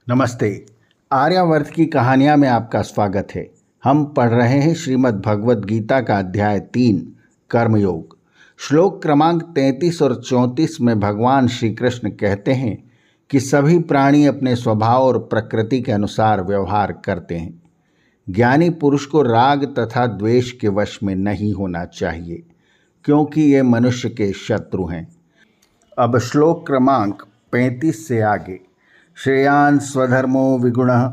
नमस्ते। आर्यावर्त की कहानियाँ में आपका स्वागत है। हम पढ़ रहे हैं श्रीमद् भगवद गीता का अध्याय 3 कर्मयोग। श्लोक क्रमांक 33 और 34 में भगवान श्री कृष्ण कहते हैं कि सभी प्राणी अपने स्वभाव और प्रकृति के अनुसार व्यवहार करते हैं। ज्ञानी पुरुष को राग तथा द्वेष के वश में नहीं होना चाहिए, क्योंकि ये मनुष्य के शत्रु हैं। अब श्लोक क्रमांक 35 से आगे। श्रेयान् स्वधर्मो विगुणः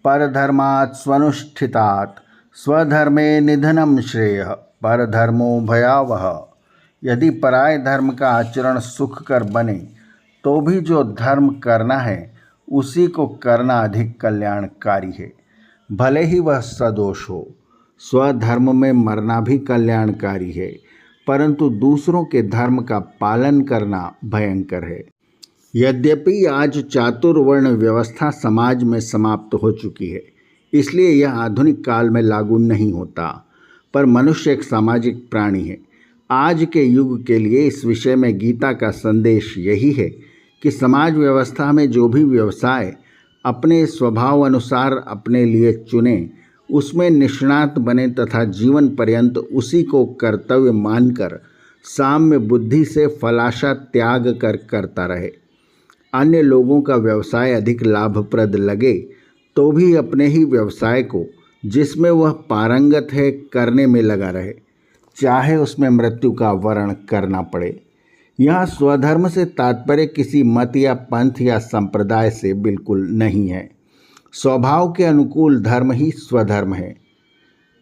परधर्मात् स्वनुष्ठितात् स्वधर्मे निधनं श्रेयः परधर्मो भयावह। यदि पराय धर्म का आचरण सुखकर बने तो भी जो धर्म करना है उसी को करना अधिक कल्याणकारी है, भले ही वह सदोष हो। स्वधर्म में मरना भी कल्याणकारी है, परंतु दूसरों के धर्म का पालन करना भयंकर है। यद्यपि आज चातुर्वर्ण व्यवस्था समाज में समाप्त हो चुकी है, इसलिए यह आधुनिक काल में लागू नहीं होता, पर मनुष्य एक सामाजिक प्राणी है। आज के युग के लिए इस विषय में गीता का संदेश यही है कि समाज व्यवस्था में जो भी व्यवसाय अपने स्वभाव अनुसार अपने लिए चुने, उसमें निष्णात बने तथा जीवन पर्यंत उसी को कर्तव्य मानकर साम्य बुद्धि से फलाशा त्याग कर करता रहे। अन्य लोगों का व्यवसाय अधिक लाभप्रद लगे तो भी अपने ही व्यवसाय को, जिसमें वह पारंगत है, करने में लगा रहे, चाहे उसमें मृत्यु का वरण करना पड़े। यह स्वधर्म से तात्पर्य किसी मत या पंथ या संप्रदाय से बिल्कुल नहीं है। स्वभाव के अनुकूल धर्म ही स्वधर्म है।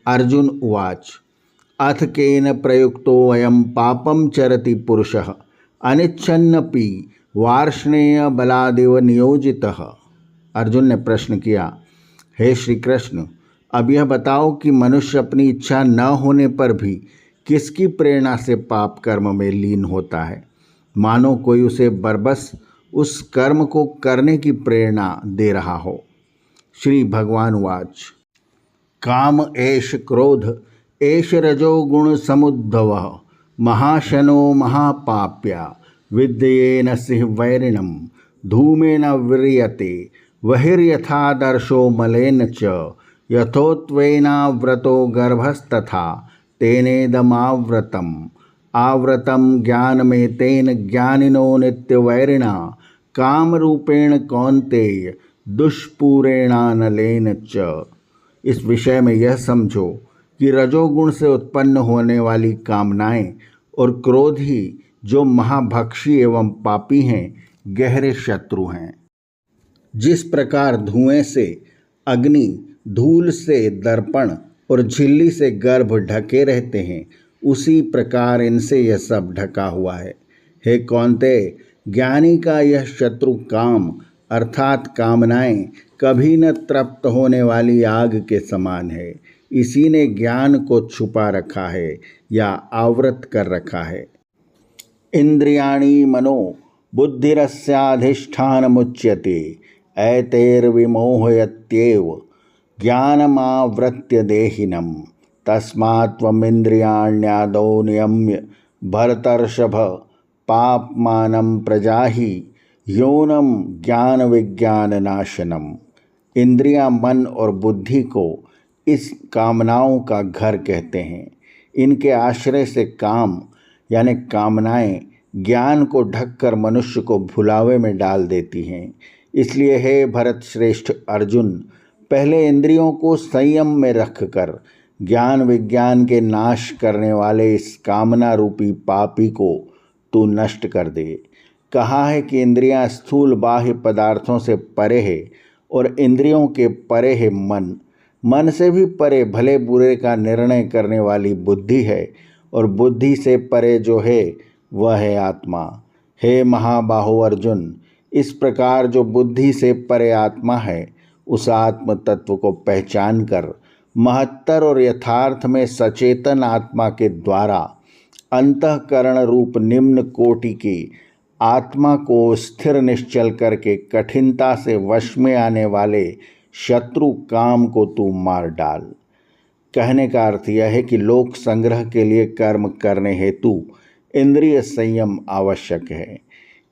अर्जुन उवाच अथ केन प्रयुक्तो अयं पापं चरति पुरुषः अनिच्छन्नपि वार्ष्णेय बलादेव नियोजितः। अर्जुन ने प्रश्न किया, हे श्री कृष्ण, अब यह बताओ कि मनुष्य अपनी इच्छा न होने पर भी किसकी प्रेरणा से पाप कर्म में लीन होता है, मानो कोई उसे बरबस उस कर्म को करने की प्रेरणा दे रहा हो। श्री भगवान वाच काम एष क्रोध एष रजोगुण समुद्भवः महाशनो महापाप्या विद्येन सिंह वैरिणम धूमेन व्रियते बहिर्यथादर्शो मलेन च यथोत्वेनाव्रतो गर्भस्तथा तेनेदमाव्रतम् आवृतं ज्ञानमेतेन ज्ञानिनो नित्यवैरिणा कामरूपेण कौन्तेय दुष्पूरेणानलेन च। इस विषय में यह समझो कि रजोगुण से उत्पन्न होने वाली कामनाएं और क्रोध ही जो महाभक्षी एवं पापी हैं, गहरे शत्रु हैं। जिस प्रकार धुएं से अग्नि, धूल से दर्पण और झिल्ली से गर्भ ढके रहते हैं, उसी प्रकार इनसे यह सब ढका हुआ है। हे कौन्तेय, ज्ञानी का यह शत्रु काम अर्थात कामनाएं कभी न तृप्त होने वाली आग के समान है। इसी ने ज्ञान को छुपा रखा है या आवृत कर रखा है। इंद्रियाणि मनो बुद्धिरस्याधिष्ठानमुच्यते एतैर्विमोहयत्येव ज्ञानमावृत्य देहिनम् तस्मात् त्वमिन्द्रियाण्यादौ नियम्य भरतर्षभ पापमानं प्रजाहि योनं ज्ञान विज्ञान नाशनम। इंद्रियां, मन और बुद्धि को इस कामनाओं का घर कहते हैं। इनके आश्रय से काम यानी कामनाएं ज्ञान को ढककर मनुष्य को भुलावे में डाल देती हैं। इसलिए हे भरत श्रेष्ठ अर्जुन, पहले इंद्रियों को संयम में रखकर ज्ञान विज्ञान के नाश करने वाले इस कामना रूपी पापी को तू नष्ट कर दे। कहा है कि इंद्रियां स्थूल बाह्य पदार्थों से परे है और इंद्रियों के परे है मन। मन से भी परे भले बुरे का निर्णय करने वाली बुद्धि है और बुद्धि से परे जो है वह है आत्मा। हे महाबाहो अर्जुन, इस प्रकार जो बुद्धि से परे आत्मा है, उस आत्म तत्व को पहचान कर महत्तर और यथार्थ में सचेतन आत्मा के द्वारा अंतःकरण रूप निम्न कोटि की आत्मा को स्थिर निश्चल करके कठिनता से वश में आने वाले शत्रु काम को तू मार डाल। कहने का अर्थ यह है कि लोक संग्रह के लिए कर्म करने हेतु इंद्रिय संयम आवश्यक है।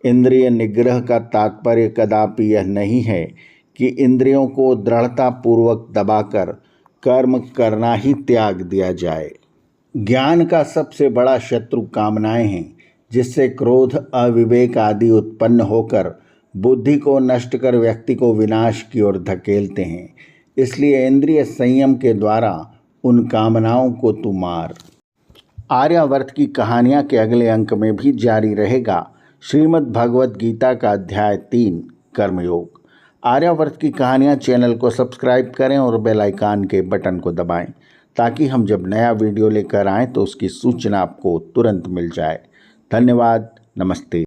इंद्रिय निग्रह का तात्पर्य कदापि यह नहीं है कि इंद्रियों को दृढ़तापूर्वक दबाकर कर्म करना ही त्याग दिया जाए। ज्ञान का सबसे बड़ा शत्रु कामनाएं हैं, जिससे क्रोध, अविवेक आदि उत्पन्न होकर बुद्धि को नष्ट कर व्यक्ति को विनाश की ओर धकेलते हैं। इसलिए इंद्रिय संयम के द्वारा उन कामनाओं को तू मार। आर्यावर्त की कहानियाँ के अगले अंक में भी जारी रहेगा श्रीमद् भगवद गीता का अध्याय 3 कर्मयोग। आर्यावर्त की कहानियाँ चैनल को सब्सक्राइब करें और बेल आइकन के बटन को दबाएं, ताकि हम जब नया वीडियो लेकर आएँ तो उसकी सूचना आपको तुरंत मिल जाए। धन्यवाद। नमस्ते।